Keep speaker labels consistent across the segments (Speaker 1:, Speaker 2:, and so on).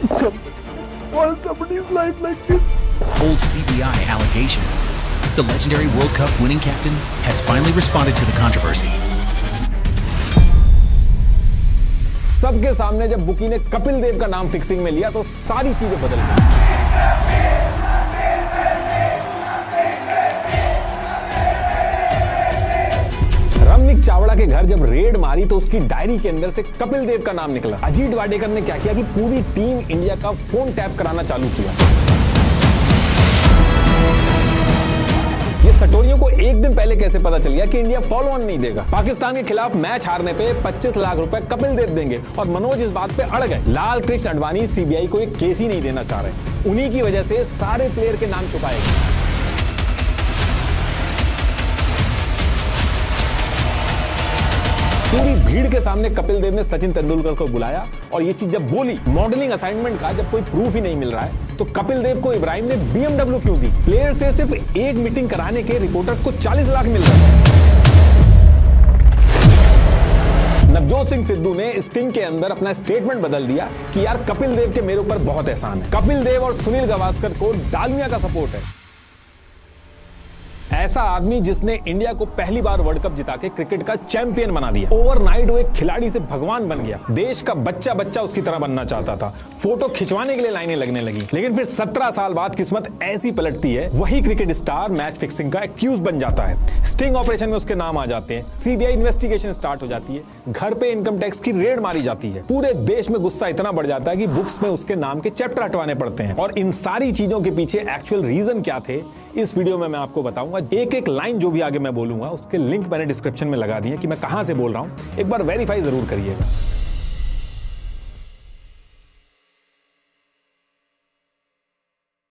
Speaker 1: Spoil somebody's life like this.
Speaker 2: Old CBI allegations. The legendary World Cup winning captain has finally responded to the controversy.
Speaker 3: सबके सामने जब bookie ने कपिल देव का नाम fixing में लिया तो सारी चीजें बदल गई। रमनिक चावड़ा के घर जब रेड मारी तो उसकी डायरी के अंदर से कपिल देव का नाम निकला। अजीत वाडेकर ने क्या किया कि पूरी टीम इंडिया का फोन टैप कराना चालू किया। ये सटोरियों को एक दिन पहले कैसे पता चल गया कि इंडिया फॉलो ऑन नहीं देगा। पाकिस्तान के खिलाफ मैच हारने पे 25 लाख रुपए कपिल देव देंगे और मनोज इस बात पे अड़ गए। लाल कृष्ण आडवाणी सीबीआई को एक केस ही नहीं देना चाह रहे। उन्हीं की वजह से सारे प्लेयर के नाम छुपाए गए। पूरी भीड़ के सामने कपिल देव ने सचिन तेंदुलकर को बुलाया और ये चीज जब बोली, मॉडलिंग असाइनमेंट का जब कोई प्रूफ ही नहीं मिल रहा है तो कपिल देव को इब्राहिम ने BMW क्यों दी? प्लेयर से सिर्फ एक मीटिंग कराने के रिपोर्टर्स को 40 लाख मिल रहे हैं। नवजोत सिंह सिद्धू ने स्टिंग के अंदर अपना स्टेटमेंट बदल दिया कि यार कपिल देव के मेरे ऊपर बहुत एहसान है। कपिल देव और सुनील गावस्कर को डालमिया का सपोर्ट है। ऐसा आदमी जिसने इंडिया को पहली बार वर्ल्ड कप जिता के क्रिकेट का चैंपियन बना दिया। ओवरनाइट वो एक खिलाड़ी से भगवान बन गया। देश का बच्चा बच्चा उसकी तरह बनना चाहता था। फोटो खिंचवाने के लिए लाइनें लगने लगी। लेकिन फिर 17 साल बाद किस्मत ऐसी पलटती है, वही क्रिकेट स्टार मैच फिक्सिंग का एक्यूज बन जाता है। स्टिंग ऑपरेशन में उसके नाम आ जाते हैं। सीबीआई इन्वेस्टिगेशन स्टार्ट हो जाती है। घर पे इनकम टैक्स की रेड मारी जाती है। पूरे देश में गुस्सा इतना बढ़ जाता है कि बुक्स में उसके नाम के चैप्टर हटवाने पड़ते हैं। और इन सारी चीजों के पीछे एक्चुअल रीजन क्या थे, इस वीडियो में मैं आपको बताऊंगा। एक एक लाइन जो भी आगे मैं बोलूंगा उसके लिंक मैंने डिस्क्रिप्शन में लगा दिए कि मैं कहां से बोल रहा हूं। एक बार वेरीफाई जरूर करिएगा।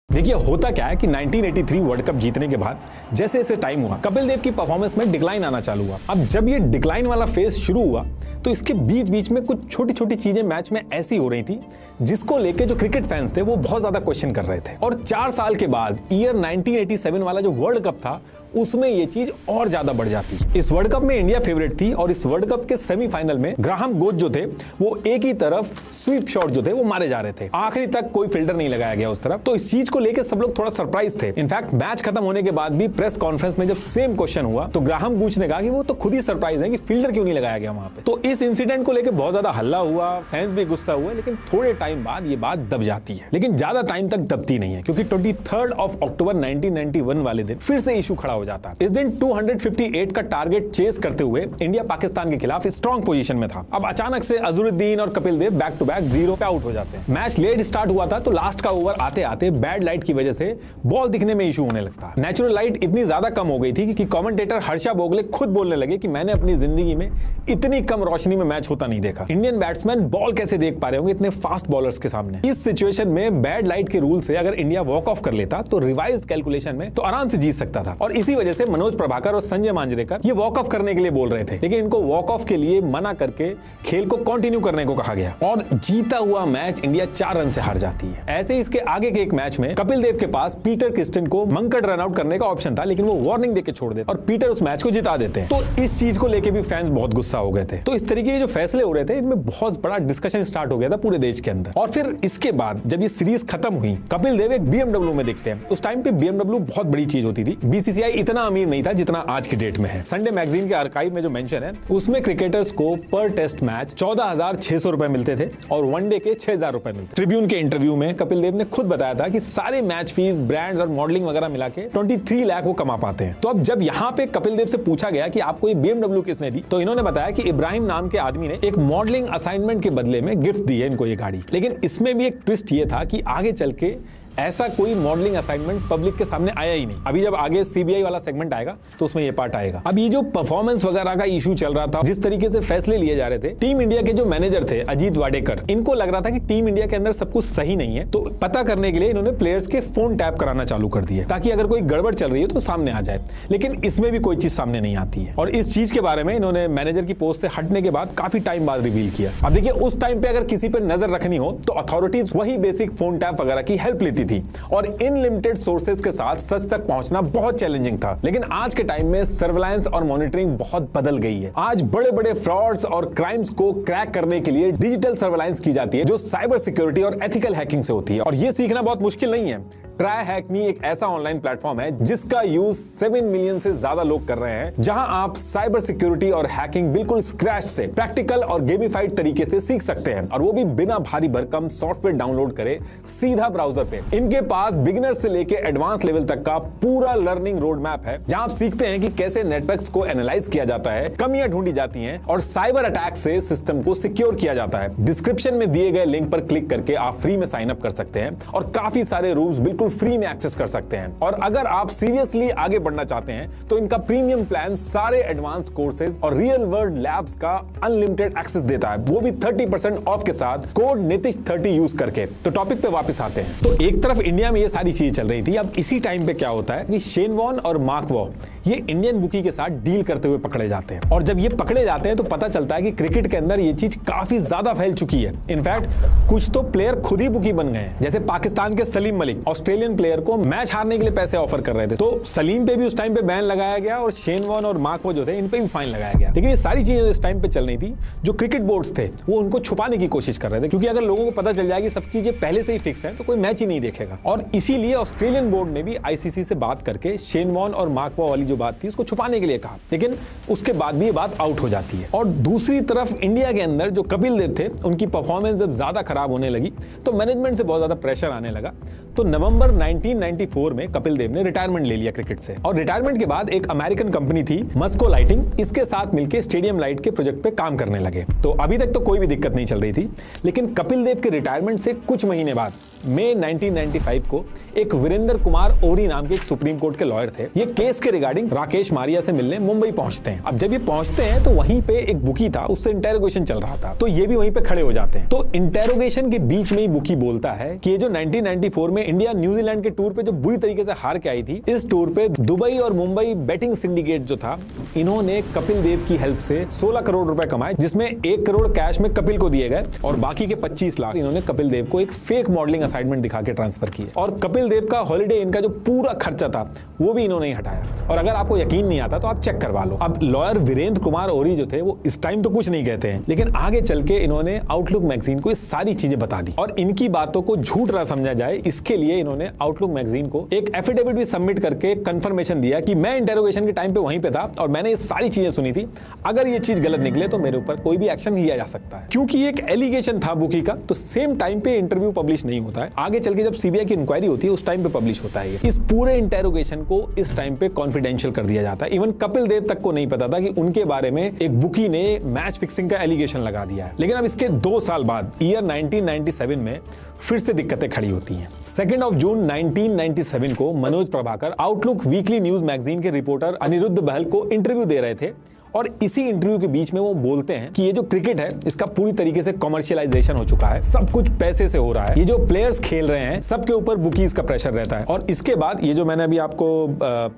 Speaker 3: देखिए होता क्या है कि 1983 वर्ल्ड कप जीतने के बाद जैसे जैसे टाइम हुआ कपिल देव की परफॉर्मेंस में डिक्लाइन आना चालू हुआ। अब जब ये डिक्लाइन वाला फेज शुरू हुआ तो इसके बीच बीच में कुछ छोटी छोटी चीजें मैच में ऐसी हो रही थी जिसको लेके जो क्रिकेट फैंस थे वो बहुत ज्यादा क्वेश्चन कर रहे थे। और 4 साल के बाद ईयर 1987 वाला जो वर्ल्ड कप था उसमें ये चीज और ज्यादा बढ़ जाती है। इस वर्ल्ड कप में इंडिया फेवरेट थी और इस वर्ल्ड कप के सेमीफाइनल में ग्राहम गोच जो थे वो एक ही तरफ स्वीप शॉट जो थे वो मारे जा रहे थे। आखिरी तक कोई फील्डर नहीं लगाया गया उस तरफ। तो इस चीज को लेकर सब लोग थोड़ा सरप्राइज थे। इनफैक्ट मैच खत्म होने के बाद भी प्रेस कॉन्फ्रेंस में जब सेम क्वेश्चन हुआ तो ग्राहम गोच ने कहा कि वो तो खुद ही सरप्राइज है कि फील्डर क्यों नहीं लगाया गया वहां पे। तो इस इंसिडेंट को लेकर बहुत ज्यादा हल्ला हुआ, फैंस भी गुस्सा हुए, लेकिन थोड़े टाइम बाद ये बात दब जाती है। लेकिन ज्यादा टाइम तक दबती नहीं है क्योंकि 23 अक्टूबर 1991 वाले दिन फिर से इशू खड़ा हो जाता है। इस दिन 258 का टारगेट चेस करते हुए इंडिया पाकिस्तान के खिलाफ स्ट्रॉन्ग पोजीशन में था। अब अचानक से अजहरुद्दीन और Kapil Dev back to back 0 पे आउट हो जाते हैं। मैच लेट स्टार्ट हुआ था तो लास्ट का ओवर आते आते बैड लाइट की वजह से बॉल दिखने में इशू होने लगता है। नेचुरल लाइट इतनी ज्यादा कम हो गई थी कि कमेंटेटर हर्षा बोगले खुद बोलने लगे कि मैंने अपनी जिंदगी में इतनी कम रोशनी में मैच होता नहीं देखा। इंडियन बैट्समैन बॉल कैसे देख पा रहे होंगे इतने फास्ट बॉलर्स के सामने। इस सिचुएशन में बैड लाइट के रूल से अगर इंडिया वॉक ऑफ कर लेता तो रिवाइज कैलकुलेशन में तो आराम से जीत सकता था। और इसी वजह से मनोज प्रभाकर और संजय मांजरेकर ये वॉक ऑफ करने के लिए बोल रहे थे, लेकिन इनको वॉक ऑफ के लिए मना करके खेल को कंटिन्यू करने को कहा गया और जीता हुआ मैच इंडिया 4 रन से हार जाती है। ऐसे ही इसके आगे के एक मैच में कपिल देव के पास पीटर क्रिस्टन को मंकड़ रन आउट करने का ऑप्शन था, लेकिन वो वार्निंग देके छोड़ देते और पीटर उस मैच को जिता देते हैं। तो इस चीज को लेके भी फैंस बहुत गुस्सा हो गए थे। तो इस तरीके के जो फैसले हो रहे थे इनमें बहुत बड़ा डिस्कशन स्टार्ट हो गया था पूरे देश के अंदर। और फिर इसके बाद जब ये सीरीज खत्म हुई कपिल देव एक BMW में दिखते हैं। उस टाइम पे BMW बहुत बड़ी चीज होती थी। BCCI इतना अमीर नहीं था जितना आज की डेट में है। संडे मैगजीन के आर्काइव में जो मेंशन है उसमें क्रिकेटर्स को पर टेस्ट मैच 14,600 रुपए मिलते थे और वनडे के 6,000 रुपए मिलते। ट्रिब्यून के इंटरव्यू में कपिल देव ने खुद बताया था कि सारे मैच फीस, ब्रांड्स और मॉडलिंग वगैरह मिला के 23 लाख वो कमा पाते हैं। तो अब जब यहाँ पे कपिल देव से पूछा गया कि आपको ये BMW किसने दी तो इन्होंने बताया कि इब्राहिम नाम के आदमी ने एक मॉडलिंग असाइनमेंट के बदले में गिफ्ट दी है इनको ये गाड़ी। लेकिन इसमें भी एक ट्विस्ट ये था कि आगे चल के ऐसा कोई मॉडलिंग असाइनमेंट पब्लिक के सामने आया ही नहीं। अभी जब आगे सीबीआई वाला सेगमेंट आएगा तो उसमें ये पार्ट आएगा। अब ये जो परफॉर्मेंस वगैरह का इशू चल रहा था, जिस तरीके से फैसले लिए जा रहे थे, टीम इंडिया के जो मैनेजर थे अजीत वाडेकर, इनको लग रहा था कि टीम इंडिया के अंदर सब कुछ सही नहीं है। तो पता करने के लिए इन्होंने प्लेयर्स के फोन टैप कराना चालू कर दिए ताकि अगर कोई गड़बड़ चल रही है तो सामने आ जाए। लेकिन इसमें भी कोई चीज सामने नहीं आती है और इस चीज के बारे में इन्होंने मैनेजर की पोस्ट से हटने के बाद काफी टाइम बाद रिवील किया। अब देखिए उस टाइम पे अगर किसी पे नजर रखनी हो तो अथॉरिटीज वही बेसिक फोन टैप वगैरह की हेल्प लेती मिलती थी और इनलिमिटेड सोर्सेज के साथ सच तक पहुंचना बहुत चैलेंजिंग था। लेकिन आज के टाइम में सर्विलांस और मॉनिटरिंग बहुत बदल गई है। आज बड़े बड़े फ्रॉड्स और क्राइम्स को क्रैक करने के लिए डिजिटल सर्विलांस की जाती है जो साइबर सिक्योरिटी और एथिकल हैकिंग से होती है, और ये सीखना बहुत मुश्किल नहीं है। ट्राई हैक मी एक ऐसा ऑनलाइन प्लेटफॉर्म है जिसका यूज 7 मिलियन से ज्यादा लोग कर रहे हैं, जहां आप साइबर सिक्योरिटी और हैकिंग बिल्कुल स्क्रैच से प्रैक्टिकल और गेमिफाइड तरीके से सीख सकते हैं, और वो भी बिना भारी भरकम सॉफ्टवेयर डाउनलोड करे, सीधा ब्राउजर पे। इनके पास बिगिनर से लेके एडवांस लेवल तक का पूरा लर्निंग रोड मैप है, जहां आप सीखते हैं कि कैसे नेटवर्क्स को एनालाइज किया जाता है, कमियां ढूंढी जाती हैं और साइबर अटैक से सिस्टम को सिक्योर किया जाता है। डिस्क्रिप्शन में दिए गए लिंक पर क्लिक करके आप फ्री में साइन अप कर सकते हैं और काफी सारे रूम्स बिल्कुल फ्री में एक्सेस कर सकते हैं। और अगर आप सीरियसली आगे बढ़ना चाहते हैं तो इनका प्रीमियम प्लान सारे एडवांस कोर्सेज और रियल वर्ल्ड लैब्स का अनलिमिटेड एक्सेस देता है, वो भी 30% ऑफ के साथ कोड NITISH30 यूज करके। तो टॉपिक पे वापस आते हैं। तो एक तरफ इंडिया में ये सारी चीजें चल रही थी, अब इसी टाइम पे क्या होता है कि शेन वॉर्न और मार्क वॉ ये इंडियन बुकी के साथ डील करते हुए पकड़े जाते हैं, और जब ये पकड़े जाते हैं तो पता चलता है कि क्रिकेट के अंदर ये चीज काफी ज्यादा फैल चुकी है। इनफैक्ट कुछ तो प्लेयर खुद ही बुकी बन गए हैं, जैसे पाकिस्तान के सलीम मलिक ऑस्ट्रेलियन प्लेयर को मैच हारने के लिए पैसे ऑफर कर रहे थे, तो सलीम पे भी उस टाइम पे बैन लगाया गया और शेन वॉर्न और मार्क वॉ जो थे इन पे भी फाइन लगाया गया। लेकिन ये सारी चीजें इस टाइम पे चल रही थी, जो क्रिकेट बोर्ड्स थे वो उनको छुपाने की कोशिश कर रहे थे, क्योंकि अगर लोगों को पता चल जाएगी सब चीजें पहले से ही फिक्स है तो कोई मैच ही नहीं देखेगा। और इसीलिए ऑस्ट्रेलियन बोर्ड ने भी ICC से बात करके शेन वॉर्न और मार्क वॉ वाली जो बात थी उसको छुपाने के लिए कहा, लेकिन उसके बाद भी ये बात आउट हो जाती है। और दूसरी तरफ इंडिया के अंदर जो कपिल देव थे उनकी परफॉर्मेंस जब ज्यादा खराब होने लगी तो मैनेजमेंट से बहुत ज्यादा प्रेशर आने लगा। तो नवंबर 1994 में कपिल देव ने रिटायरमेंट ले लिया क्रिकेट से, और रिटायरमेंट के बाद एक अमेरिकन कंपनी थी मस्को लाइटिंग, इसके साथ मिलकर स्टेडियम लाइट के प्रोजेक्ट पे काम करने लगे। तो अभी तक तो कोई भी दिक्कत नहीं चल रही थी, लेकिन कपिल देव के रिटायरमेंट से कुछ महीने बाद मई 1995 को एक वीरेंद्र कुमार ओरी नाम के एक सुप्रीम कोर्ट के लॉयर थे, ये केस के रिगार्डिंग राकेश मारिया से मिलने मुंबई पहुंचते हैं। अब जब ये पहुंचते हैं तो वहीं पे एक बुकी था, उससे इंटेरोगेशन चल रहा था, तो ये भी वहीं पे खड़े हो जाते हैं। तो इंटेरोगेशन के बीच में ही बुकी बोलता है कि ये जो 1994 में इंडिया न्यूजीलैंड के टूर पे जो बुरी तरीके से हार के आई थी, इस टूर पे दुबई और मुंबई बेटिंग सिंडिकेट जो था, इन्होंने कपिल देव की हेल्प से 16 करोड़ रुपए कमाए, जिसमें 1 करोड़ कैश में कपिल को दिए गए और बाकी के 25 लाख इन्होंने कपिल देव को एक फेक मॉडलिंग असाइनमेंट दिखा के ट्रांसफर किए। और कपिल देव का हॉलिडे इनका जो पूरा खर्चा था वो भी इन्होंने ही हटाया। और अगर आपको यकीन नहीं आता तो आप चेक करवा लो। अब लॉयर वीरेंद्र कुमार ओरी जो थे वो इस टाइम तो कुछ नहीं कहते हैं, लेकिन आगे चल के इन्होंने आउटलुक मैगजीन को ये सारी चीजें बता दी, और इनकी बातों को झूठ ना समझा जाए इसके लिए इन्होंने आउटलुक मैगजीन को एक एफिडेविट भी सबमिट करके कंफर्मेशन दिया कि मैं इंटेरोगेशन के टाइम पे वहीं पे था और मैंने ये सारी चीजें सुनी थी, अगर ये चीज गलत निकले तो मेरे ऊपर कोई भी एक्शन लिया जा सकता है। क्योंकि एक एलिगेशन था बुकी का, तो सेम टाइम पे इंटरव्यू पब्लिश नहीं होता है, आगे चल के जब सीबीआई की इंक्वायरी होती है उस टाइम पे पब्लिश होता है। इस पूरे इंटेरोगेशन को इस टाइम पे कॉन्फिडेंशियल कर दिया जाता है। इवन कपिल देव तक को नहीं पता था कि उनके बारे में एक बुकी ने मैच फिक्सिंग का एलिगेशन लगा दिया है। लेकिन अब इसके 2 साल बाद ईयर 1997 में फिर से दिक्कतें खड़ी होती हैं। 2 जून 1997 को Manoj Prabhakar outlook weekly news magazine के रिपोर्टर अनिरुद्ध बहल को इंटरव्यू दे रहे थे, और इसी इंटरव्यू के बीच में वो बोलते हैं कि ये जो क्रिकेट है इसका पूरी तरीके से कमर्शियलाइजेशन हो चुका है, सब कुछ पैसे से हो रहा है, ये जो प्लेयर्स खेल रहे हैं सबके ऊपर बुकीज का प्रेशर रहता है। और इसके बाद ये जो मैंने अभी आपको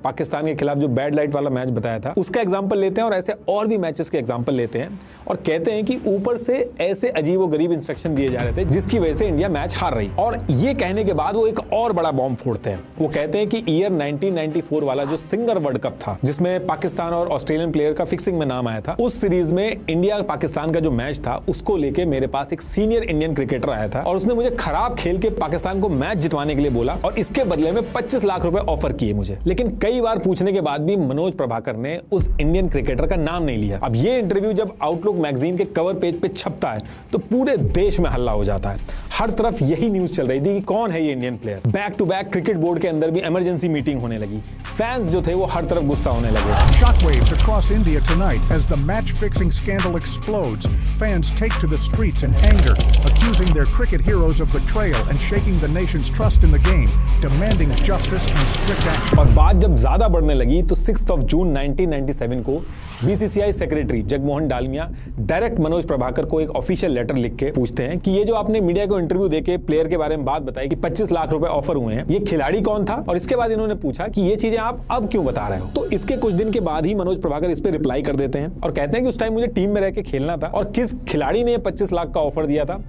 Speaker 3: पाकिस्तान के खिलाफ जो बैड लाइट वाला मैच बताया था उसका एग्जाम्पल लेते हैं, और ऐसे और भी मैचेस के एग्जाम्पल लेते हैं, और कहते हैं कि ऊपर से ऐसे अजीबोगरीब इंस्ट्रक्शन दिए जा रहे थे जिसकी वजह से इंडिया मैच हार रही। और ये कहने के बाद वो एक और बड़ा बॉम्ब फोड़ते हैं। वो कहते हैं कि ईयर 1994 वाला जो सिंगर वर्ल्ड कप था जिसमें पाकिस्तान और ऑस्ट्रेलियन प्लेयर का में नाम आया था, उस सीरीज में इंडिया पाकिस्तान का जो मैच था उसको लेके मेरे पास एक सीनियर इंडियन क्रिकेटर आया था और उसने मुझे खराब खेल के पाकिस्तान को मैच जितवाने के लिए बोला और इसके बदले में 25 लाख रुपए ऑफर किए मुझे। लेकिन कई बार पूछने के बाद भी मनोज प्रभाकर ने उस इंडियन क्रिकेटर का नाम नहीं लिया। अब ये इंटरव्यू जब आउटलुक मैगजीन के कवर पेज पे छपता है तो पूरे देश में हल्ला हो जाता है। हर तरफ यही न्यूज चल रही थी कि कौन है ये Indian player. Back to back cricket board के अंदर भी इमरजेंसी मीटिंग होने लगी। फैंस जो थे वो हर तरफ गुस्सा होने लगे।
Speaker 4: Shockwaves across India tonight as the match-fixing scandal explodes. Fans take to the streets in anger, accusing their cricket heroes of betrayal and shaking the nation's trust in the game, demanding justice and strict action.
Speaker 3: और बात जब ज्यादा बढ़ने लगी तो 6 जून 1997 को BCCI secretary Jagmohan Dalmiya direct Manoj Prabhakar को एक ऑफिशियल लेटर लिख के पूछते हैं कि ये जो आपने मीडिया को इंटरव्यू देके प्लेयर के बारे में बात बताई कि 25 लाख रुपए ऑफर हुए हैं, ये खिलाड़ी कौन था? और इसके बाद इन्होंने पूछा कि ये चीजें आप अब क्यों बता रहे हो? तो इसके कुछ दिन के बाद ही मनोज प्रभाकर इस पे रिप्लाई कर देते हैं और कहते हैं कि उस टाइम मुझे टीम में रह के खेलना था और किस खिलाड़ी ने 25 लाख का ऑफर दिया था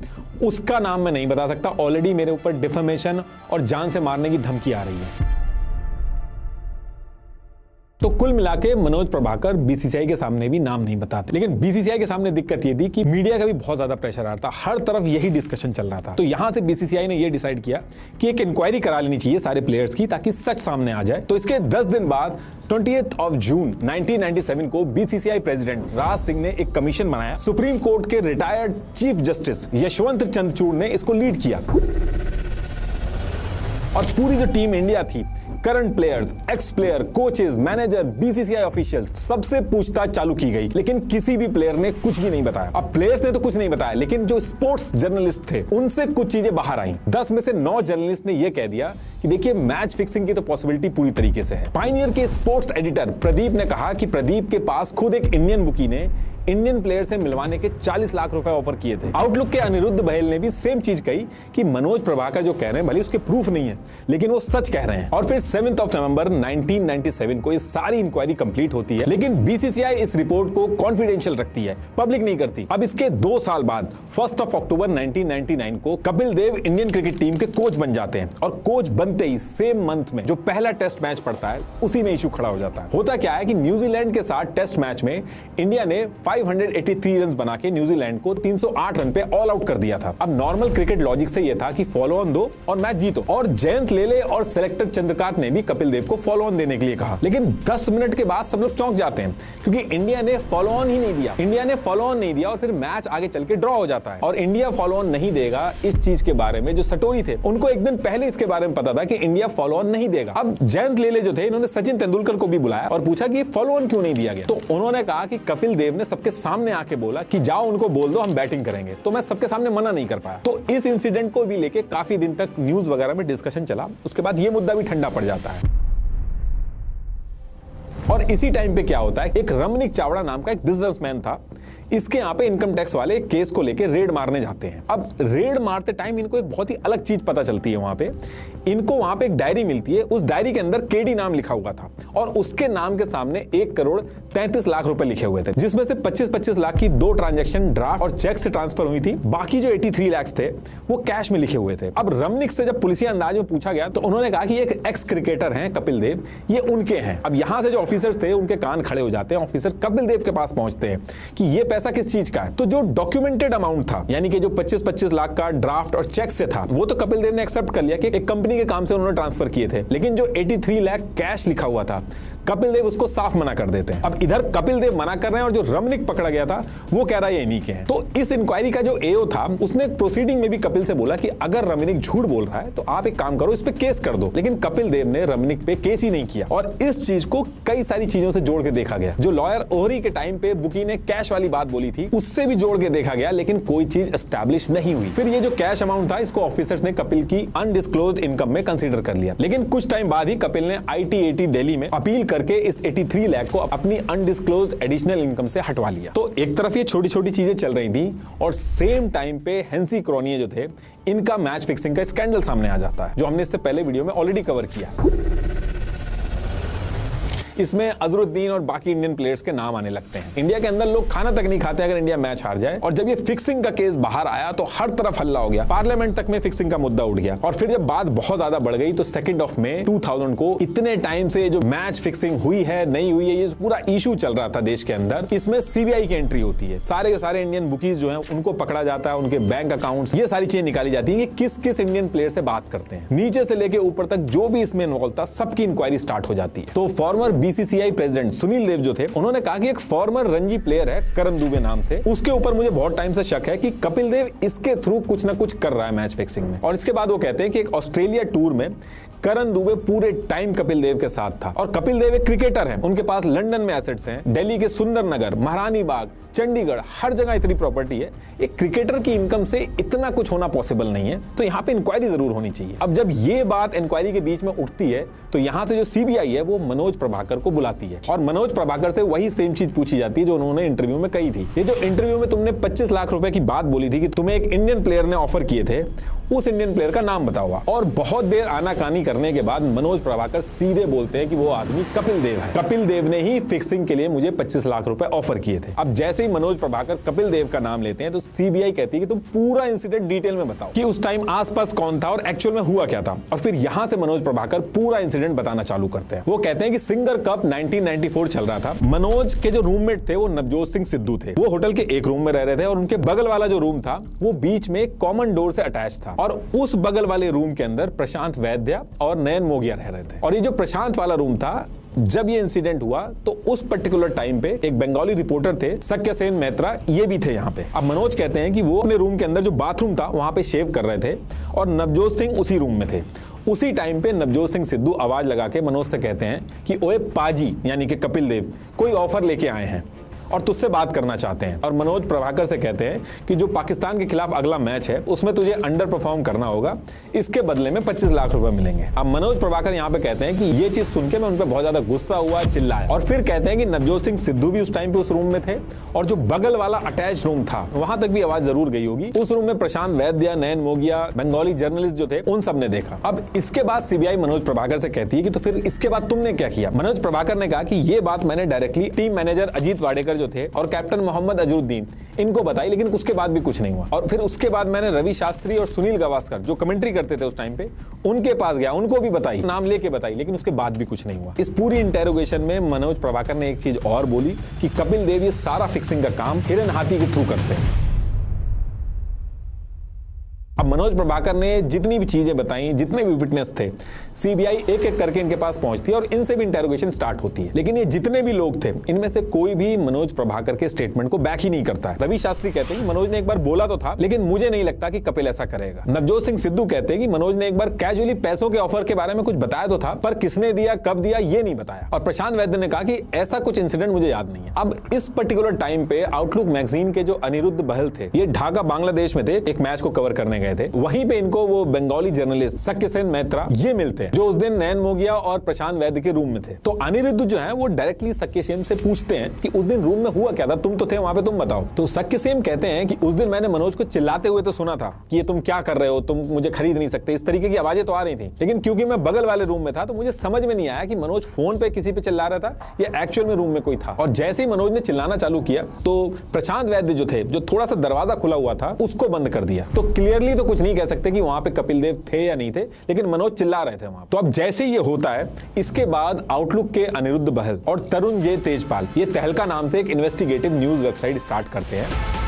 Speaker 3: उसका नाम मैं नहीं बता सकता। ऑलरेडी मेरे ऊपर डिफेमेशन और जान से मारने की धमकी आ रही है। तो कुल मिला के मनोज प्रभाकर बीसीसीआई के सामने भी नाम नहीं बताते, लेकिन बीसीसीआई के सामने दिक्कत ये थी कि मीडिया का भी बहुत ज्यादा प्रेशर आ रहा था, हर तरफ यही डिस्कशन चल रहा था। तो यहां से बीसीसीआई ने ये डिसाइड किया कि एक इंक्वायरी करा लेनी चाहिए सारे प्लेयर्स की, ताकि सच सामने आ जाए। तो इसके 10 दिन बाद 20 जून 1997 को बीसीसीआई प्रेसिडेंट राज सिंह ने एक कमीशन बनाया। सुप्रीम कोर्ट के retired chief justice Yashwant Chandrachud ने इसको लीड किया और पूरी जो टीम इंडिया थी, current players, x player, coaches, manager, BCCI officials, सबसे पूछताछ चालू की गई, लेकिन किसी भी प्लेयर ने कुछ भी नहीं बताया। अब प्लेयर्स ने तो कुछ नहीं बताया, लेकिन जो स्पोर्ट्स जर्नलिस्ट थे उनसे कुछ चीजें बाहर आई। 10 में से 9 जर्नलिस्ट ने यह कह दिया कि देखिए मैच फिक्सिंग की तो पॉसिबिलिटी पूरी तरीके से है। पायनियर के स्पोर्ट्स एडिटर प्रदीप ने कहा कि प्रदीप के पास खुद एक इंडियन बुकी ने इंडियन प्लेयर से मिलवाने के 40 लाख रुपए ऑफर किए थे। आउटलुक के अनिरुद्ध बहेल ने भी सेम चीज कही कि मनोज प्रभाकर जो कह रहे हैं, भले उसके प्रूफ नहीं है, लेकिन वो सच कह रहे हैं। और फिर 7 नवंबर 1997 को ये सारी इंक्वायरी कंप्लीट होती है, लेकिन बीसीसीआई इस रिपोर्ट को कॉन्फिडेंशियल रखती है, पब्लिक नहीं करती। अब इसके 2 साल बाद 1 अक्टूबर 1999 को Kapil Dev Indian cricket team के कोच बन जाते हैं, और कोच बनते ही सेम मंथ में जो पहला टेस्ट मैच पड़ता है उसी में इशू खड़ा हो जाता है। होता क्या है कि न्यूजीलैंड के साथ टेस्ट मैच में इंडिया ने 583 रन बना के न्यूजीलैंड को 308 रन पे ऑल आउट कर दिया था। अब नॉर्मल क्रिकेट लॉजिक से यह था कि फॉलो ऑन दो और मैच जीतो, और जयंत लेले और सिलेक्टर चंद्रकांत ने भी कपिल देव को फॉलो ऑन देने के लिए कहा। लेकिन 10 मिनट के बाद सब लोग चौंक जाते हैं, क्योंकि इंडिया ने फॉलो ऑन ही नहीं दिया। इंडिया ने फॉलो ऑन नहीं दिया और फिर मैच आगे चल के ड्रॉ हो जाता है। और इंडिया फॉलो ऑन नहीं देगा, इस चीज के बारे में जो सटोरी थे उनको एक दिन पहले इसके बारे में पता था कि इंडिया फॉलो ऑन नहीं देगा। अब जयंत लेले जो थे, इन्होंने सचिन तेंदुलकर को भी बुलाया और पूछा कि फॉलो ऑन क्यों नहीं दिया गया। तो उन्होंने कहा कि कपिल देव ने सबके सामने आके बोला कि जाओ उनको बोल दो हम बैटिंग करेंगे, तो मैं सबके सामने मना नहीं कर पाया। तो इस इंसिडेंट को भी लेके काफी दिन तक न्यूज वगैरह में डिस्कशन चला। उसके बाद ये मुद्दा भी ठंडा पड़ जाता है। और इसी टाइम पे क्या होता है, एक रमनिक चावड़ा नाम का एक बिजनेसमैन था, इसके यहाँ पे इनकम टैक्स वाले केस को लेके रेड मारने जाते हैं। अब रेड मारते टाइम इनको एक बहुत ही अलग चीज पता चलती है। वहां पे इनको वहां पे एक डायरी मिलती है, उस डायरी के अंदर केडी नाम लिखा हुआ था और उसके नाम के सामने 1 करोड़ 33 लाख रुपए लिखे हुए थे, जिसमें से 25-25 लाख की 2 ट्रांजैक्शन ड्राफ्ट और चेक से ट्रांसफर हुई थी। बाकी जो 83 लाख थे वो कैश में लिखे हुए थे। अब रमनिक से जब पुलिसिया अंदाज में पूछा गया तो उन्होंने कहा कि एक एक्स क्रिकेटर हैं कपिल देव, ये उनके हैं। अब यहां से जो ऑफिसर्स थे उनके कान खड़े हो जाते हैं। ऑफिसर कपिल देव के पास पहुंचते हैं कि ये पैसा किस चीज का है। तो जो डॉक्यूमेंटेड अमाउंट था, यानी कि जो 25-25 लाख का ड्राफ्ट और चेक से था, वो तो कपिल देव ने एक्सेप्ट कर लिया कि एक कंपनी के काम से उन्होंने ट्रांसफर किए थे। लेकिन जो 83 लाख कैश लिखा हुआ था, कपिल देव उसको साफ मना कर देते हैं। अब इधर कपिल देव मना कर रहे हैं और जो रमनिक पकड़ा गया था वो कह रहा है ये इन्हीं के हैं। तो इस इंक्वायरी का जो एओ था उसने प्रोसीडिंग में भी कपिल से बोला कि अगर रमनिक झूठ बोल रहा है तो आप एक काम करो, इस पे केस कर दो। लेकिन कपिल देव ने रमनिक पे केस ही नहीं किया। और इस चीज को कई सारी चीजों से जोड़ के देखा गया। जो लॉयर ओहरी के टाइम पे बुकी ने कैश वाली बात बोली थी उससे भी जोड़ के देखा गया, लेकिन कोई चीज एस्टैब्लिश नहीं हुई। फिर ये जो कैश अमाउंट था इसको ऑफिसर्स ने कपिल की अनडिस्क्लोज्ड इनकम में कंसीडर कर लिया। लेकिन कुछ टाइम बाद ही कपिल ने IT-80 दिल्ली में अपील करके इस 83 लाख को अपनी अनडिस्क्लोज्ड एडिशनल इनकम से हटवा लिया। तो एक तरफ ये छोटी छोटी चीजें चल रही थी और सेम टाइम पे हेंसी क्रोनिये जो थे, इनका मैच फिक्सिंग का स्कैंडल सामने आ जाता है, जो हमने इससे पहले वीडियो में ऑलरेडी कवर किया। इसमें अजरुद्दीन और बाकी इंडियन प्लेयर्स के नाम आने लगते हैं। इंडिया के अंदर लोग खाना तक नहीं खाते अगर इंडिया मैच हार जाए। और जब ये फिक्सिंग का केस बाहर आया तो हर तरफ हल्ला हो गया, पार्लियामेंट तक में फिक्सिंग का मुद्दा उठ गया। और फिर जब बात बहुत ज्यादा बढ़ गई तो 2 मई 2000 को इतने टाइम से जो मैच फिक्सिंग हुई है नहीं हुई है, ये पूरा इशू चल रहा था देश के अंदर। इसमें CBI की एंट्री होती है, सारे के सारे इंडियन बुकीज जो है उनको पकड़ा जाता है, उनके बैंक अकाउंट्स, ये सारी चीजें निकाली जाती है कि किस किस इंडियन प्लेयर से बात करते हैं। नीचे से लेके ऊपर तक जो भी इसमें इन्वॉल्व था सबकी इंक्वायरी स्टार्ट हो जाती है। तो फॉर्मर BCCI प्रेसिडेंट सुनील देव जो थे उन्होंने कहा कि एक फॉर्मर रणजी प्लेयर है करण दुबे नाम से, उसके ऊपर मुझे बहुत टाइम से शक है कि कपिल देव इसके थ्रू कुछ ना कुछ कर रहा है मैच फिक्सिंग में। और इसके बाद वो कहते हैं कि एक ऑस्ट्रेलिया टूर में करण दुबे पूरे टाइम कपिल देव के साथ था। और कपिल देव एक क्रिकेटर हैं, उनके पास लंदन में एसेट्स हैं, दिल्ली के सुंदर नगर, महारानी बाग, चंडीगढ़, हर जगह इतनी प्रॉपर्टी है। एक क्रिकेटर की इनकम से इतना कुछ होना पॉसिबल नहीं है, तो यहाँ पे इंक्वायरी जरूर होनी चाहिए। अब जब ये बात इंक्वायरी के बीच में उठती है तो यहाँ से जो CBI है वो मनोज प्रभाकर को बुलाती है और मनोज प्रभाकर से वही सेम चीज पूछी जाती है जो उन्होंने इंटरव्यू में कही थी। ये जो इंटरव्यू में तुमने 25 लाख रुपए की बात बोली थी कि तुम्हें एक इंडियन प्लेयर ने ऑफर किए थे, उस इंडियन प्लेयर का नाम बता हुआ। और बहुत देर आनाकानी करने के बाद मनोज प्रभाकर सीधे बोलते हैं कि वो आदमी कपिल देव है। कपिल देव ने ही फिक्सिंग के लिए मुझे 25 लाख रुपए ऑफर किए थे। अब जैसे ही मनोज प्रभाकर कपिल देव का नाम लेते हैं तो सीबीआई कहती है कि तुम पूरा इंसिडेंट डिटेल में बताओ कि उस टाइम आसपास कौन था और एक्चुअल में हुआ क्या था। और फिर यहां से मनोज प्रभाकर पूरा इंसिडेंट बताना चालू करते हैं। वो कहते हैं कि सिंगर कप 1994 चल रहा था। मनोज के जो रूममेट थे वो नवजोत सिंह सिद्धू थे। वो होटल के एक रूम में रह रहे थे और उनके बगल वाला जो रूम था वो बीच में एक कॉमन डोर से अटैच था। और उस बगल वाले रूम के अंदर प्रशांत वैद्य और नयन मोगिया रह रहे थे। और ये जो प्रशांत वाला रूम था, जब ये इंसिडेंट हुआ तो उस पर्टिकुलर टाइम पे एक बंगाली रिपोर्टर थे सत्यसेन मैत्रा, ये भी थे यहाँ पे। अब मनोज कहते हैं कि वो अपने रूम के अंदर जो बाथरूम था वहां पे शेव कर रहे थे और नवजोत सिंह उसी रूम में थे। उसी टाइम पे नवजोत सिंह सिद्धू आवाज लगा के मनोज से कहते हैं कि ओए पाजी, यानी कि कपिल देव, कोई ऑफर लेके आए हैं और तुझसे बात करना चाहते हैं। और मनोज प्रभाकर से कहते हैं कि जो पाकिस्तान के खिलाफ अगला मैच है उसमें तुझे अंडर परफॉर्म करना होगा, इसके बदले में 25 लाख रुपए मिलेंगे। अब मनोज प्रभाकर यहाँ पे कहते हैं कि ये चीज सुन के मैं उन पर बहुत ज्यादा गुस्सा हुआ, चिल्लाया। और फिर कहते हैं कि नवजोत सिंह सिद्धू भी उस टाइम पे उस रूम में थे और जो बगल वाला अटैच रूम था वहां तक भी आवाज जरूर गई होगी। उस रूम में प्रशांत वैद्य, नयन मोगिया, बंगाली जर्नलिस्ट जो थे, उन सब ने देखा। अब इसके बाद सीबीआई मनोज प्रभाकर से कहती है कि तो फिर इसके बाद तुमने क्या किया। मनोज प्रभाकर ने कहा कि ये बात मैंने directly team manager Ajit Wadekar जो थे और कैप्टन मोहम्मद अजरुद्दीन इनको बताई, लेकिन उसके बाद भी कुछ नहीं हुआ। और फिर उसके बाद मैंने रवि शास्त्री और सुनील गावस्कर जो कमेंट्री करते थे उस टाइम पे, उनके पास गया, उनको भी बताई, नाम लेके बताई, लेकिन उसके बाद भी कुछ नहीं हुआ। इस पूरी इंटेरोगेशन में मनोज प्रभाकर ने एक चीज और बोली कि कपिल देव ये सारा फिक्सिंग का काम हिरन हाथी के थ्रू करते हैं। अब मनोज प्रभाकर ने जितनी भी चीजें बताई, जितने भी विटनेस थे, सीबीआई एक एक करके इनके पास पहुंचती है और इनसे भी इंटेरोगेशन स्टार्ट होती है। लेकिन ये जितने भी लोग थे इनमें से कोई भी मनोज प्रभाकर के स्टेटमेंट को बैक ही नहीं करता है। रवि शास्त्री कहते हैं कि मनोज ने एक बार बोला तो था, लेकिन मुझे नहीं लगता कि कपिल ऐसा करेगा। नवजोत सिंह सिद्धू कहते हैं कि मनोज ने एक बार कैजुअली पैसों के ऑफर के बारे में कुछ बताया तो था, पर किसने दिया, कब दिया, ये नहीं बताया। और प्रशांत वैद्य ने कहा कि ऐसा कुछ इंसिडेंट मुझे याद नहीं है। अब इस पर्टिकुलर टाइम पे आउटलुक मैगजीन के जो अनिरुद्ध बहल थे, ये ढाका बांग्लादेश में थे, एक मैच को कवर करने गए थे। वहीं पे इनको वो बंगाली जर्नलिस्ट सत्यसेन मैत्रा ये मिलते हैं, जो उस दिन नयन मोगिया और प्रशांत वैद्य के रूम में थे। तो अनिरुद्ध जो है वो डायरेक्टली सत्यसेन से पूछते हैं कि उस दिन रूम में हुआ क्या था, तुम तो थे वहां पे, तुम बताओ। तो सत्यसेन कहते हैं कि उस दिन मैंने मनोज को चिल्लाते हुए तो सुना था कि ये तुम क्या कर रहे हो, तुम मुझे खरीद नहीं सकते, इस तरीके की आवाजें तो आ रही थी। लेकिन क्योंकि मैं बगल वाले रूम में था तो मुझे समझ में नहीं आया कि मनोज फोन पे किसी पे चिल्ला रहा था या एक्चुअल में रूम में कोई था। और जैसे ही मनोज ने चिल्लाना चालू किया तो प्रशांत वैद्य जो थे, जो थोड़ा सा दरवाजा खुला हुआ था, उसको बंद कर दिया। तो क्लियरली तो कुछ नहीं कह सकते कि वहां पे कपिल देव थे या नहीं थे, लेकिन मनोज चिल्ला रहे थे वहां। तो अब जैसे ये होता है, इसके बाद आउटलुक के अनिरुद्ध बहल और तरुण जे तेजपाल ये तहलका नाम से एक इन्वेस्टिगेटिव न्यूज वेबसाइट स्टार्ट करते हैं।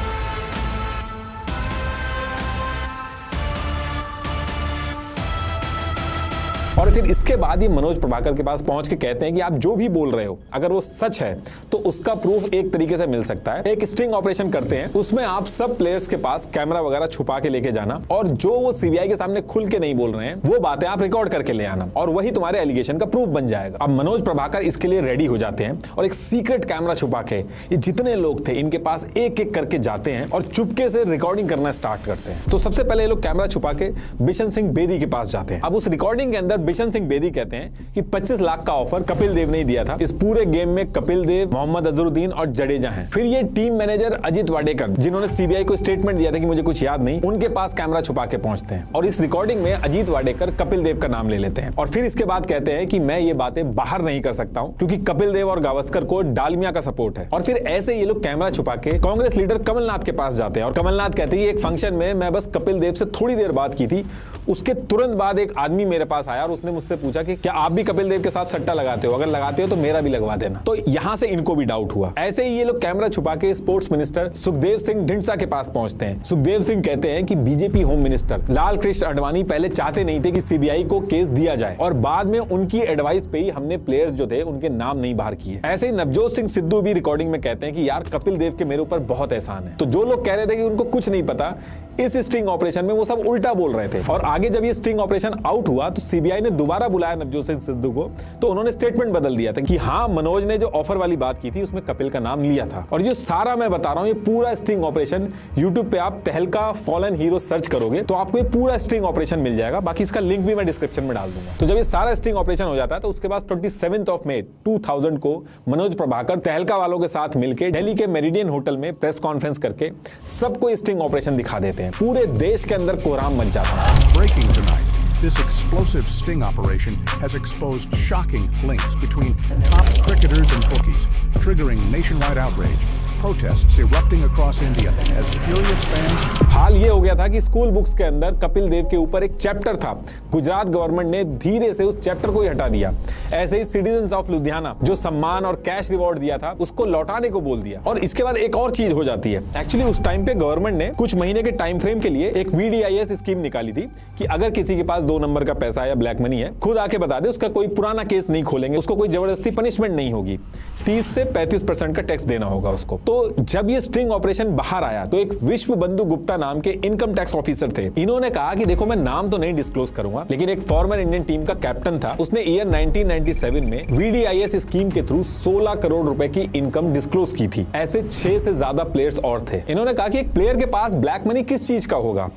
Speaker 3: और फिर इसके बाद ही मनोज प्रभाकर के पास पहुंच के कहते हैं कि आप जो भी बोल रहे हो अगर वो सच है तो उसका प्रूफ एक तरीके से मिल सकता है। एक स्टिंग ऑपरेशन करते हैं, उसमें आप सब प्लेयर्स के पास कैमरा वगैरह छुपा के लेके जाना और जो वो सीबीआई के सामने खुल के नहीं बोल रहे हैं वो बातें आप रिकॉर्ड करके ले आना और वही तुम्हारे एलिगेशन का प्रूफ बन जाएगा। अब मनोज प्रभाकर इसके लिए रेडी हो जाते हैं और एक सीक्रेट कैमरा छुपा के ये जितने लोग थे इनके पास एक एक करके जाते हैं और चुपके से रिकॉर्डिंग करना स्टार्ट करते हैं। तो सबसे पहले ये लोग कैमरा छुपा के बिशन सिंह बेदी के पास जाते हैं। अब उस रिकॉर्डिंग के अंदर बिशन सिंह बेदी कहते हैं कि 25 लाख का ऑफर कपिल देव ने दिया था। इस पूरे गेम में कपिल देव, मोहम्मद अजरुद्दीन और जडेजा हैं। फिर ये टीम मैनेजर अजीत वाडेकर, जिन्होंने सीबीआई को स्टेटमेंट दिया था कि मुझे कुछ याद नहीं, उनके पास कैमरा छुपा के पहुंचते हैं और इस रिकॉर्डिंग में अजीत वाडेकर कपिल देव का नाम ले लेते हैं। और फिर इसके बाद कहते हैं कि मैं ये बातें बाहर नहीं कर सकता हूं क्योंकि कपिल देव और गावस्कर को डालमिया का सपोर्ट है। और फिर ऐसे ये लोग कैमरा छुपा के कांग्रेस लीडर कमलनाथ के पास जाते हैं और कमलनाथ कहते हैं एक फंक्शन में मैं बस कपिल देव से थोड़ी देर बात की थी, उसके तुरंत बाद एक आदमी मेरे पास आया और उसने मुझसे पूछा कि क्या आप भी कपिल देव के साथ सट्टा लगाते हो, अगर लगाते हो तो मेरा भी लगवा देना। तो यहां से इनको भी डाउट हुआ। ऐसे ही ये लोग कैमरा छुपा के स्पोर्ट्स मिनिस्टर सुखदेव सिंह ढींडसा के पास पहुंचते हैं। सुखदेव सिंह कहते हैं कि BJP home minister Lal Krishna Advani पहले चाहते नहीं थे कि सीबीआई को केस दिया जाए और बाद में उनकी एडवाइस पे ही हमने प्लेयर्स जो थे उनके नाम नहीं बाहर किए। ऐसे ही नवजोत सिंह सिद्धू भी रिकॉर्डिंग में कहते हैं कि यार कपिल देव के मेरे ऊपर बहुत एहसान है। तो जो लोग कह रहे थे कि उनको कुछ नहीं पता, इस स्टिंग ऑपरेशन में वो सब उल्टा बोल रहे थे। और आगे जब ये स्टिंग ऑपरेशन आउट हुआ तो सीबीआई ने दोबारा बुलाया नवजोत सिंह सिद्धू को, तो उन्होंने स्टेटमेंट बदल दिया था कि हाँ मनोज ने जो ऑफर वाली बात की थी उसमें कपिल का नाम लिया था। और ये सारा मैं बता रहा हूं, ये पूरा स्टिंग ऑपरेशन यूट्यूब पे आप तहलका फॉलन हीरो सर्च करोगे तो आपको ये पूरा स्टिंग ऑपरेशन मिल जाएगा। बाकी इसका लिंक भी मैं डिस्क्रिप्शन में डाल दूंगा। तो जब ये सारा स्टिंग ऑपरेशन हो जाता है तो उसके बाद 27 मई 2000 को मनोज प्रभाकर तहलका वालों के साथ मिलकर दिल्ली के मेरिडियन होटल में प्रेस कॉन्फ्रेंस करके सबको स्टिंग ऑपरेशन दिखा देते हैं। पूरे देश के अंदर कोहराम मच जाता है।
Speaker 4: breaking tonight. This explosive sting operation has exposed shocking links between top cricketers and bookies, triggering nationwide outrage. Protests erupting across India as furious fans.
Speaker 3: हाल ये हो गया था कि स्कूल बुक्स के अंदर कपिल देव के ऊपर एक चैप्टर था। गुजरात गवर्नमेंट ने धीरे से उस चैप्टर को ही हटा दिया। ऐसे ही सिटीजंस ऑफ लुधियाना जो सम्मान और कैश रिवॉर्ड दिया था उसको लौटाने को बोल दिया। और इसके बाद एक और चीज हो जाती है। एक्चुअली उस टाइम पे गवर्नमेंट ने कुछ महीने के टाइम फ्रेम के लिए एक VDIS स्कीम निकाली थी कि अगर किसी के पास 2 नंबर का पैसा या ब्लैक मनी है, खुद आके बता दे, उसका कोई पुराना केस नहीं खोलेंगे, उसको कोई जबरदस्ती पनिशमेंट नहीं होगी, 30 से 35% का टैक्स देना होगा उसको। तो जब ये स्ट्रिंग ऑपरेशन बाहर आया तो एक विश्व बंधु गुप्ता नाम के इनकम टैक्स ऑफिसर थे। इन्होंने कहा कि देखो, मैं नाम तो नहीं डिस्क्लोज करूंगा, लेकिन एक फॉर्मर इंडियन टीम का कैप्टन था, उसने ईयर 1997 में VDIS स्कीम के थ्रू 16 करोड़ रुपए की इनकम डिस्क्लोज की थी। ऐसे 6 से ज्यादा प्लेयर्स और थे। इन्होंने कहा कि एक प्लेयर के पास ब्लैक मनी किस चीज का होगा,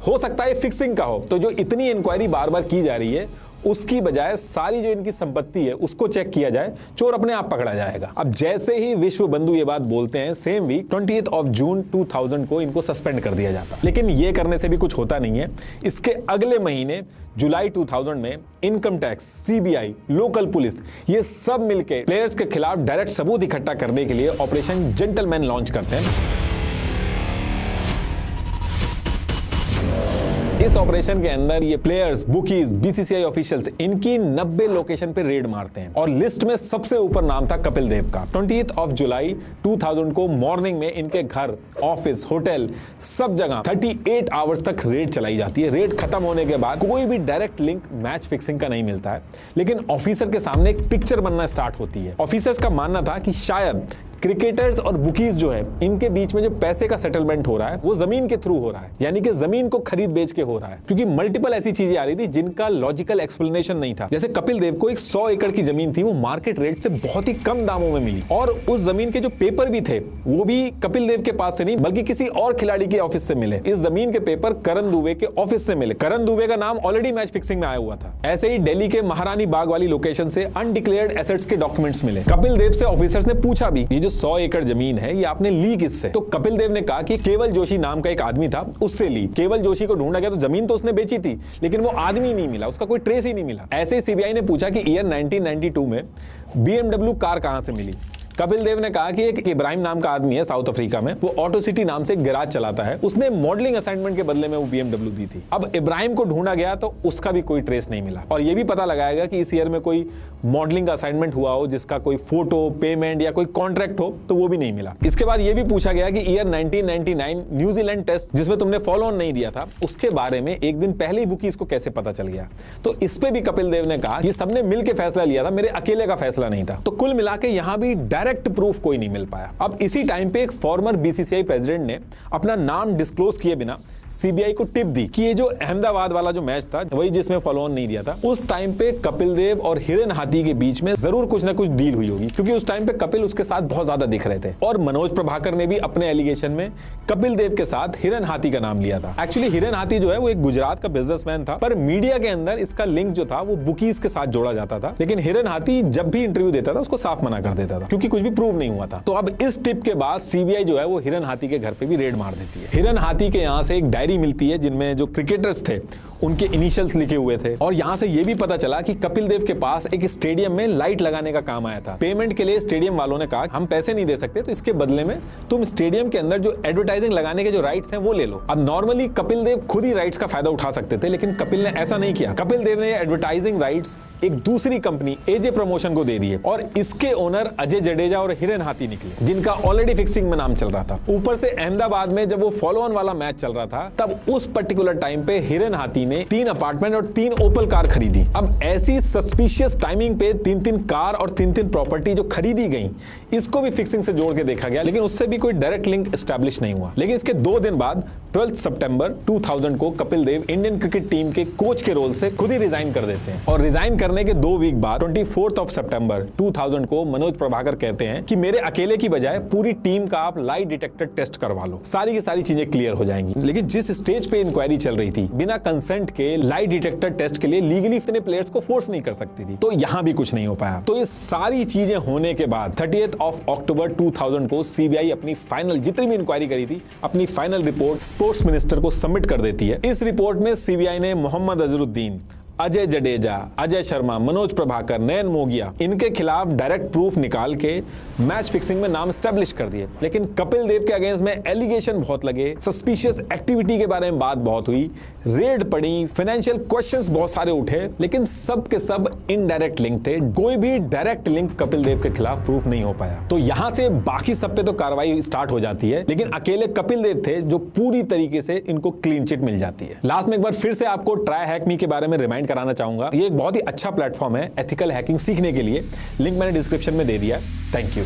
Speaker 3: हो सकता है फिक्सिंग का हो। तो जो इतनी इंक्वायरी बार बार की जा रही है, उसकी बजाय सारी जो इनकी संपत्ति है उसको चेक किया जाए, चोर अपने आप पकड़ा जाएगा। अब जैसे ही विश्व बंधु ये बात बोलते हैं, same week 20th of June 2000 को इनको सस्पेंड कर दिया जाता। लेकिन ये करने से भी कुछ होता नहीं है। इसके अगले महीने जुलाई 2000 में income tax, CBI, local police, ये सब मिलके प्लेयर्स के खिलाफ डायरेक्ट सबूत इकट्ठा करने के लिए ऑपरेशन जेंटलमैन लॉन्च करते हैं। इस ऑपरेशन के अंदर ये प्लेयर्स, बुकीज, BCCI ऑफिशियल्स इनकी 90 लोकेशन पे रेड मारते हैं और लिस्ट में सबसे ऊपर नाम था कपिल देव का। 20th of July 2000 को मॉर्निंग में इनके घर, ऑफिस, होटल, सब जगह 38 आवर्स तक रेड चलाई जाती है। रेड खत्म होने के बाद कोई भी डायरेक्ट लिंक मैच फिक्सिंग का नहीं मिलता है, लेकिन ऑफिसर के सामने एक पिक्चर बनना स्टार्ट होती है। ऑफिसर्स का मानना था कि शायद क्रिकेटर्स और बुकीज जो है, इनके बीच में जो पैसे का सेटलमेंट हो रहा है वो जमीन के थ्रू हो रहा है, यानी कि जमीन को खरीद बेच के हो रहा है। क्योंकि मल्टीपल ऐसी चीजें आ रही थी जिनका लॉजिकल एक्सप्लेनेशन नहीं था। जैसे कपिल देव को एक 100 एकड़ की जमीन थी, वो मार्केट रेट से बहुत ही कम दामों में मिली, और उस जमीन के जो पेपर भी थे वो भी कपिल देव के पास से नहीं बल्कि किसी और खिलाड़ी के ऑफिस से मिले। इस जमीन के पेपर करण दुबे के ऑफिस से मिले। करण दुबे का नाम ऑलरेडी मैच फिक्सिंग में आया हुआ था। ऐसे ही दिल्ली के महारानी बाग वाली लोकेशन से अनडिक्लेयर्ड एसेट्स के डॉक्यूमेंट्स मिले। कपिल देव से ऑफिसर्स ने पूछा भी, ये जो 100 एकड़ जमीन है ये आपने ली किससे? तो कपिल देव ने कहा कि केवल जोशी नाम का एक आदमी था, उससे ली। केवल जोशी को ढूंढा गया तो जमीन तो उसने बेची थी, लेकिन वो आदमी नहीं मिला, उसका कोई ट्रेस ही नहीं मिला। ऐसे ही CBI ने पूछा कि ईयर 1992 में BMW कार कहां से मिली? कपिल देव ने कहा कि एक इब्राहिम नाम का आदमी है साउथ अफ्रीका में, वो ऑटो सिटी नाम से एक गैराज चलाता है, उसने मॉडलिंग असाइनमेंट के बदले में वो BMW दी थी। अब इब्राहिम को ढूंढा गया तो उसका भी कोई ट्रेस नहीं मिला, और ये भी पता लगाया गया कि इस ईयर में कोई मॉडलिंग का असाइनमेंट हुआ हो जिसका कोई फोटो, पेमेंट या कोई कॉन्ट्रैक्ट हो, तो वो भी नहीं मिला। इसके बाद ये भी पूछा गया कि ईयर 1999 न्यूजीलैंड टेस्ट जिसमें तुमने फॉलो ऑन नहीं दिया था, उसके बारे में एक दिन पहले ही बुकीज को कैसे पता चल गया? तो इस पे भी कपिल देव ने कहा ये सबने मिलकर फैसला लिया था, मेरे अकेले का फैसला नहीं था। तो कुल मिला के यहां भी डायरेक्ट प्रूफ कोई नहीं मिल पाया। अब इसी टाइम पे एक फॉर्मर BCCI प्रेसिडेंट ने अपना नाम डिस्क्लोज किए बिना CBI को टिप दी कि ये जो अहमदाबाद वाला जो मैच था, वही जिसमें फॉलो ऑन नहीं दिया था, उस टाइम पे कपिल देव और हिरन हाथी के बीच में जरूर कुछ ना कुछ डील हुई होगी, क्योंकि उस टाइम पे कपिल उसके साथ बहुत ज्यादा दिख रहे थे। और मनोज प्रभाकर ने भी अपने एलिगेशन में कपिल देव के साथ हिरन हाथी का नाम लिया था। एक्चुअली हिरन हाथी जो है वो एक गुजरात का बिजनेसमैन था, पर मीडिया के अंदर इसका लिंक जो था वो बुकीज के साथ जोड़ा जाता था। लेकिन हिरन हाथी जब भी इंटरव्यू देता था उसको साफ मना कर देता था, क्योंकि कुछ भी प्रूव नहीं हुआ था। तो अब इस टिप के बाद CBI जो है वो हिरन हाथी के घर पे भी रेड मार देती है। हिरन हाथी के यहाँ से एक डायरी मिलती है जिनमें जो क्रिकेटर्स थे उनके इनिशियल्स लिखे हुए थे, और यहां से यह भी पता चला कि कपिल देव के पास एक स्टेडियम में लाइट लगाने का काम आया था। पेमेंट के लिए स्टेडियम वालों ने कहा हम पैसे नहीं दे सकते, तो इसके बदले में तुम स्टेडियम के अंदर जो एडवर्टाइजिंग लगाने के जो राइट्स हैं वो ले लो। अब नॉर्मली कपिल देव खुद ही राइट्स का फायदा उठा सकते थे, लेकिन कपिल ने ऐसा नहीं किया। कपिल देव ने एडवर्टाइजिंग राइट्स एक दूसरी कंपनी AJ प्रमोशन को दे दिए, और इसके ओनर अजय जडेजा और हिरन हाथी निकले, जिनका ऑलरेडी फिक्सिंग में नाम चल रहा था। ऊपर से अहमदाबाद में जब वो फॉलो ऑन वाला मैच चल रहा था, तब उस पर्टिकुलर टाइम पे हिरन हाथी ने 3 अपार्टमेंट और 3 ओपल कार खरीदी। अब ऐसी सस्पिशियस टाइमिंग पे 3-3 कार और 3-3 प्रॉपर्टी जो खरीदी गई, इसको भी फिक्सिंग से जोड़ के देखा गया, लेकिन उससे भी कोई डायरेक्ट लिंक एस्टैब्लिश नहीं हुआ। लेकिन इसके 2 दिन बाद 12 सितंबर 2000 को Kapil Dev Indian cricket team के कोच के रोल से खुद ही रिजाइन कर देते हैं, और रिजाइन करने के 2 वीक बाद 24 सितंबर 2000 को मनोज प्रभाकर कहते हैं कि मेरे अकेले की बजाय पूरी टीम का आप लाई डिटेक्टर टेस्ट करवा लो, सारी की सारी चीजें क्लियर हो जाएंगी। लेकिन जिस स्टेज पे इंक्वायरी चल रही थी, बिना कंसेंट के लाई डिटेक्टर टेस्ट के लिए लीगली इतने प्लेयर्स को फोर्स नहीं कर सकती थी, तो यहां भी कुछ नहीं हो पाया। तो ये सारी चीजें होने के बाद 30th of October 2000 को CBI अपनी फाइनल, जितनी भी इंक्वायरी करी थी, अपनी फाइनल रिपोर्ट स्पोर्ट्स मिनिस्टर को सबमिट कर देती है। इस रिपोर्ट में सीबीआई ने मोहम्मद अजहरुद्दीन, अजय जडेजा, अजय शर्मा, मनोज प्रभाकर, नयन मोगिया इनके खिलाफ डायरेक्ट प्रूफ निकाल के मैच फिक्सिंग में नाम स्टैब्लिश कर दिए। लेकिन कपिल देव के अगेंस्ट में एलिगेशन बहुत लगे, सस्पिशियस एक्टिविटी के बारे में बात बहुत हुई, रेड पड़ी, फाइनेंशियल क्वेश्चंस बहुत सारे उठे, लेकिन सब के सब इनडायरेक्ट लिंक थे। कोई भी डायरेक्ट लिंक कपिल देव के खिलाफ प्रूफ नहीं हो पाया। तो यहां से बाकी सब पे तो कार्रवाई स्टार्ट हो जाती है, लेकिन अकेले कपिल देव थे जो पूरी तरीके से इनको क्लीन चिट मिल जाती है। लास्ट में एक बार फिर से आपको ट्राई हैक मी के बारे में रिमाइंड कराना चाहूंगा। ये एक बहुत ही अच्छा प्लेटफॉर्म है एथिकल हैकिंग सीखने के लिए। लिंक मैंने डिस्क्रिप्शन में दे दिया। Thank you.